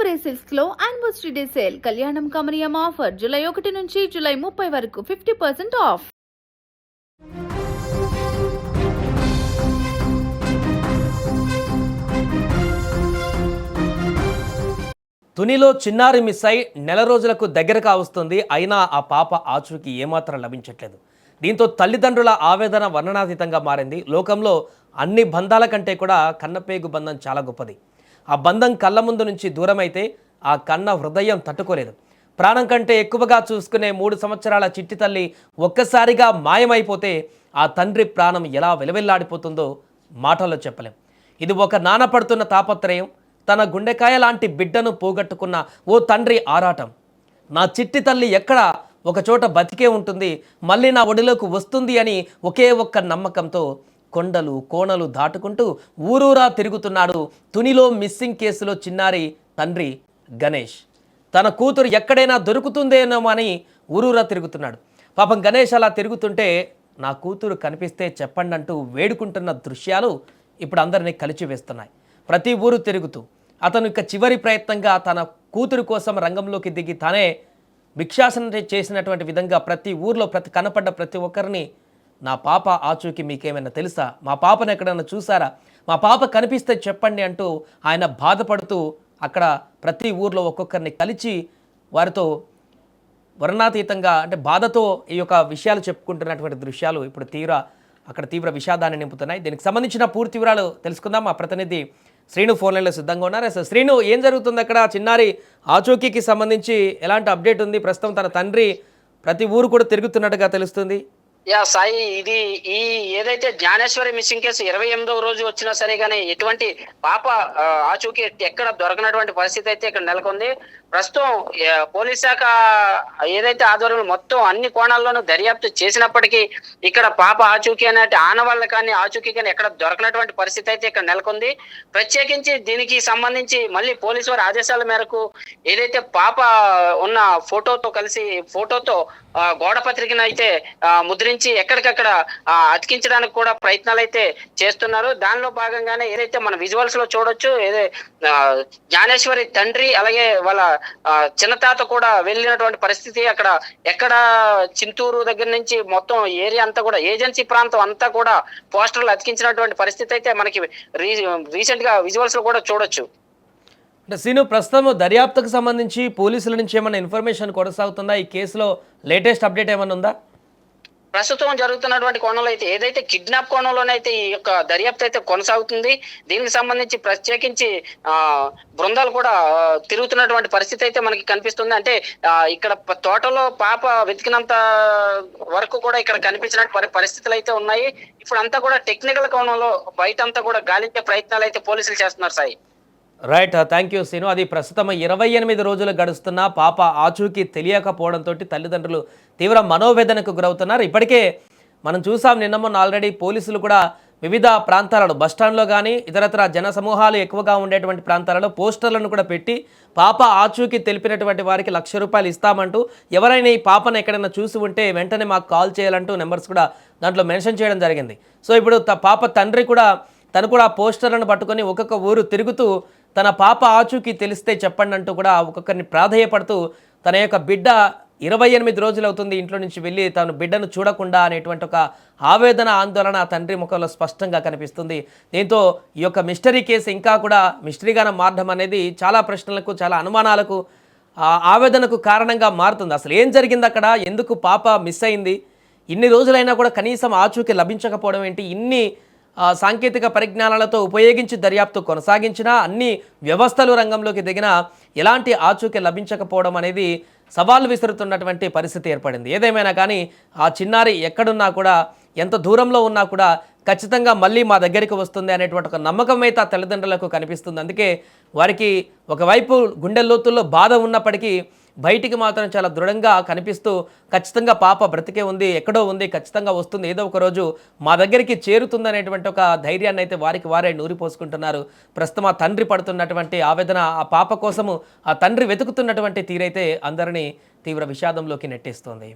పరంపరే silks లో anniversary day sale కళ్యాణం కమనీయం ఆఫర్ జూలై 1 నుంచి జూలై 30 వరకు 50% ఆఫ్. తునిలో చిన్నారి మిస్ అయి నెల రోజులకు దగ్గరగా వస్తుంది. అయినా ఆ పాప ఆచూకీ ఏమాత్రం లభించట్లేదు. దీంతో తల్లిదండ్రుల ఆవేదన వర్ణనాతీతంగా మారింది. లోకంలో అన్ని బంధాల కంటే కూడా కన్నపేగు బంధం చాలా గొప్పది. ఆ బంధం కళ్ళ ముందు నుంచి దూరమైతే ఆ కన్న హృదయం తట్టుకోలేదు. ప్రాణం కంటే ఎక్కువగా చూసుకునే 3 సంవత్సరాల చిట్టి తల్లి ఒక్కసారిగా మాయమైపోతే ఆ తండ్రి ప్రాణం ఎలా వెలవెల్లాడిపోతుందో మాటల్లో చెప్పలేం. ఇది ఒక నాన్న పడుతున్న తాపత్రయం, తన గుండెకాయ లాంటి బిడ్డను పోగొట్టుకున్న ఓ తండ్రి ఆరాటం. నా చిట్టి తల్లి ఎక్కడ ఒకచోట బతికే ఉంటుంది, మళ్ళీ నా ఒడిలోకి వస్తుంది అని ఒకే ఒక్క నమ్మకంతో కొండలు కోణలు దాటుకుంటూ ఊరూరా తిరుగుతున్నాడు తునిలో మిస్సింగ్ కేసులో చిన్నారి తండ్రి గణేష్. తన కూతురు ఎక్కడైనా దొరుకుతుందేమో అని ఊరూరా తిరుగుతున్నాడు. పాపం గణేష్ అలా తిరుగుతుంటే నా కూతురు కనిపిస్తే చెప్పండి అంటూ వేడుకుంటున్న దృశ్యాలు ఇప్పుడు అందరినీ కలిచివేస్తున్నాయి. ప్రతి ఊరు తిరుగుతూ అతను ఇక చివరి ప్రయత్నంగా తన కూతురు కోసం రంగంలోకి దిగి తానే భిక్షాసన చేసినటువంటి విధంగా ప్రతి ఊర్లో కనపడ్డ ప్రతి ఒక్కరిని నా పాప ఆచూకీ మీకేమైనా తెలుసా, మా పాపను ఎక్కడైనా చూసారా, మా పాప కనిపిస్తే చెప్పండి అంటూ ఆయన బాధపడుతూ అక్కడ ప్రతి ఊర్లో ఒక్కొక్కరిని కలిసి వారితో వర్ణాతీతంగా అంటే బాధతో ఈ యొక్క విషయాలు చెప్పుకుంటున్నటువంటి దృశ్యాలు ఇప్పుడు తీవ్ర విషాదాన్ని నింపుతున్నాయి. దీనికి సంబంధించిన పూర్తి వివరాలు తెలుసుకుందాం. మా ప్రతినిధి శ్రీను ఫోన్ లైన్లో సిద్ధంగా ఉన్నారు. అసలు శ్రీను, ఏం జరుగుతుంది అక్కడ? చిన్నారి ఆచూకీకి సంబంధించి ఎలాంటి అప్డేట్ ఉంది? ప్రస్తుతం తన తండ్రి ప్రతి ఊరు కూడా తిరుగుతున్నట్టుగా తెలుస్తుంది. సాయి, ఇది ఏదైతే జ్ఞానేశ్వరి మిస్సింగ్ కేసు 28వ రోజు వచ్చినా సరే కానీ ఎటువంటి పాప ఆచూకీ ఎక్కడ దొరకనటువంటి పరిస్థితి అయితే ఇక్కడ నెలకొంది. ప్రస్తుతం పోలీస్ శాఖ ఏదైతే ఆధ్వర్యంలో మొత్తం అన్ని కోణాల్లోనూ దర్యాప్తు చేసినప్పటికీ ఇక్కడ పాప ఆచూకీ అనే ఆనవాళ్ళ కానీ ఆచూకీ కానీ ఎక్కడ దొరకనటువంటి పరిస్థితి అయితే ఇక్కడ నెలకొంది. ప్రత్యేకించి దీనికి సంబంధించి మళ్ళీ పోలీసు వారి ఆదేశాల మేరకు ఏదైతే పాప ఉన్న ఫోటోతో గోడ పత్రికను అయితే ముద్రించి ఎక్కడికక్కడ అతికించడానికి కూడా ప్రయత్నాలు అయితే చేస్తున్నారు. దానిలో భాగంగానే ఏదైతే మన విజువల్స్ లో చూడొచ్చు, జ్ఞానేశ్వరి తండ్రి అలాగే వాళ్ళ చిన్న తాత కూడా వెళ్ళినటువంటి పరిస్థితి. ఎక్కడ చింతూరు దగ్గర నుంచి మొత్తం ఏరియా అంతా కూడా ఏజెన్సీ ప్రాంతం అంతా కూడా పోస్టర్లు అతికించినటువంటి పరిస్థితి అయితే మనకి రీసెంట్ గా విజువల్స్ లో కూడా చూడొచ్చు. అంటే సీను, ప్రస్తుతం దర్యాప్తుకు సంబంధించి పోలీసుల నుంచి ఏమైనా ఇన్ఫర్మేషన్ కొనసాగుతుందా? ఈ కేసులో లేటెస్ట్ అప్డేట్ ఏమైనా ఉందా? ప్రస్తుతం జరుగుతున్నటువంటి కోణంలో అయితే ఏదైతే కిడ్నాప్ కోణంలోనైతే ఈ యొక్క దర్యాప్తు అయితే కొనసాగుతుంది. దీనికి సంబంధించి ప్రత్యేకించి బృందాలు కూడా తిరుగుతున్నటువంటి పరిస్థితి అయితే మనకి కనిపిస్తుంది. అంటే ఇక్కడ తోటలో పాప వెతికినంత వరకు కూడా ఇక్కడ కనిపించినటువంటి పరిస్థితులు అయితే ఉన్నాయి. ఇప్పుడు అంతా కూడా టెక్నికల్ కోణంలో బయట అంతా కూడా గాలించే ప్రయత్నాలు అయితే పోలీసులు చేస్తున్నారు. Sai, right, thank you Seenu. అది ప్రస్తుతం 28 రోజులు గడుస్తున్న పాప ఆచూకీ తెలియకపోవడంతో తల్లిదండ్రులు తీవ్ర మనోవేదనకు గురవుతున్నారు. ఇప్పటికే మనం చూసాం, నిన్న మొన్న ఆల్రెడీ పోలీసులు కూడా వివిధ ప్రాంతాలలో బస్టాండ్లో కానీ ఇతరత్ర జన సమూహాలు ఎక్కువగా ఉండేటువంటి ప్రాంతాలలో పోస్టర్లను కూడా పెట్టి పాప ఆచూకీ తెలిపినటువంటి వారికి ₹1,00,000 ఇస్తామంటూ, ఎవరైనా ఈ పాపను ఎక్కడైనా చూసి ఉంటే వెంటనే మాకు కాల్ చేయాలంటూ నెంబర్స్ కూడా దాంట్లో మెన్షన్ చేయడం జరిగింది. సో ఇప్పుడు పాప తండ్రి కూడా తను కూడా పోస్టర్లను పట్టుకొని ఒక్కొక్క ఊరు తిరుగుతూ తన పాప ఆచూకీ తెలిస్తే చెప్పండి అంటూ కూడా ఒక్కొక్కరిని ప్రాధేయపడుతూ తన యొక్క బిడ్డ 28 రోజులు అవుతుంది ఇంట్లో నుంచి వెళ్ళి తను బిడ్డను చూడకుండా అనేటువంటి ఒక ఆవేదన ఆందోళన తండ్రి ముఖంలో స్పష్టంగా కనిపిస్తుంది. దీంతో ఈ యొక్క మిస్టరీ కేసు ఇంకా కూడా మిస్టరీగానే మారడం అనేది చాలా ప్రశ్నలకు, చాలా అనుమానాలకు, ఆవేదనకు కారణంగా మారుతుంది. అసలు ఏం జరిగింది అక్కడ? ఎందుకు పాప మిస్ అయింది? ఇన్ని రోజులైనా కూడా కనీసం ఆచూకీ లభించకపోవడం ఏంటి? ఇన్ని సాంకేతిక పరిజ్ఞానాలతో ఉపయోగించి దర్యాప్తు కొనసాగించినా, అన్ని వ్యవస్థలు రంగంలోకి దిగినా ఎలాంటి ఆచూకీ లభించకపోవడం అనేది సవాలు విసురుతున్నటువంటి పరిస్థితి ఏర్పడింది. ఏదేమైనా కానీ ఆ చిన్నారి ఎక్కడున్నా కూడా, ఎంత దూరంలో ఉన్నా కూడా ఖచ్చితంగా మళ్ళీ మా దగ్గరికి వస్తుంది అనేటువంటి ఒక నమ్మకం అయితే ఆ తల్లిదండ్రులకు కనిపిస్తుంది. అందుకే వారికి ఒకవైపు గుండె లోతుల్లో బాధ ఉన్నప్పటికీ బయటికి మాత్రం చాలా దృఢంగా కనిపిస్తూ ఖచ్చితంగా పాప బ్రతికే ఉంది, ఎక్కడో ఉంది, ఖచ్చితంగా వస్తుంది, ఏదో ఒక రోజు మా దగ్గరికి చేరుతుందనేటువంటి ఒక ధైర్యాన్ని అయితే వారికి వారే నూరిపోసుకుంటున్నారు. ప్రస్తుతం ఆ తండ్రి పడుతున్నటువంటి ఆవేదన, ఆ పాప కోసము ఆ తండ్రి వెతుకుతున్నటువంటి తీరైతే అందరినీ తీవ్ర విషాదంలోకి నెట్టేస్తోంది.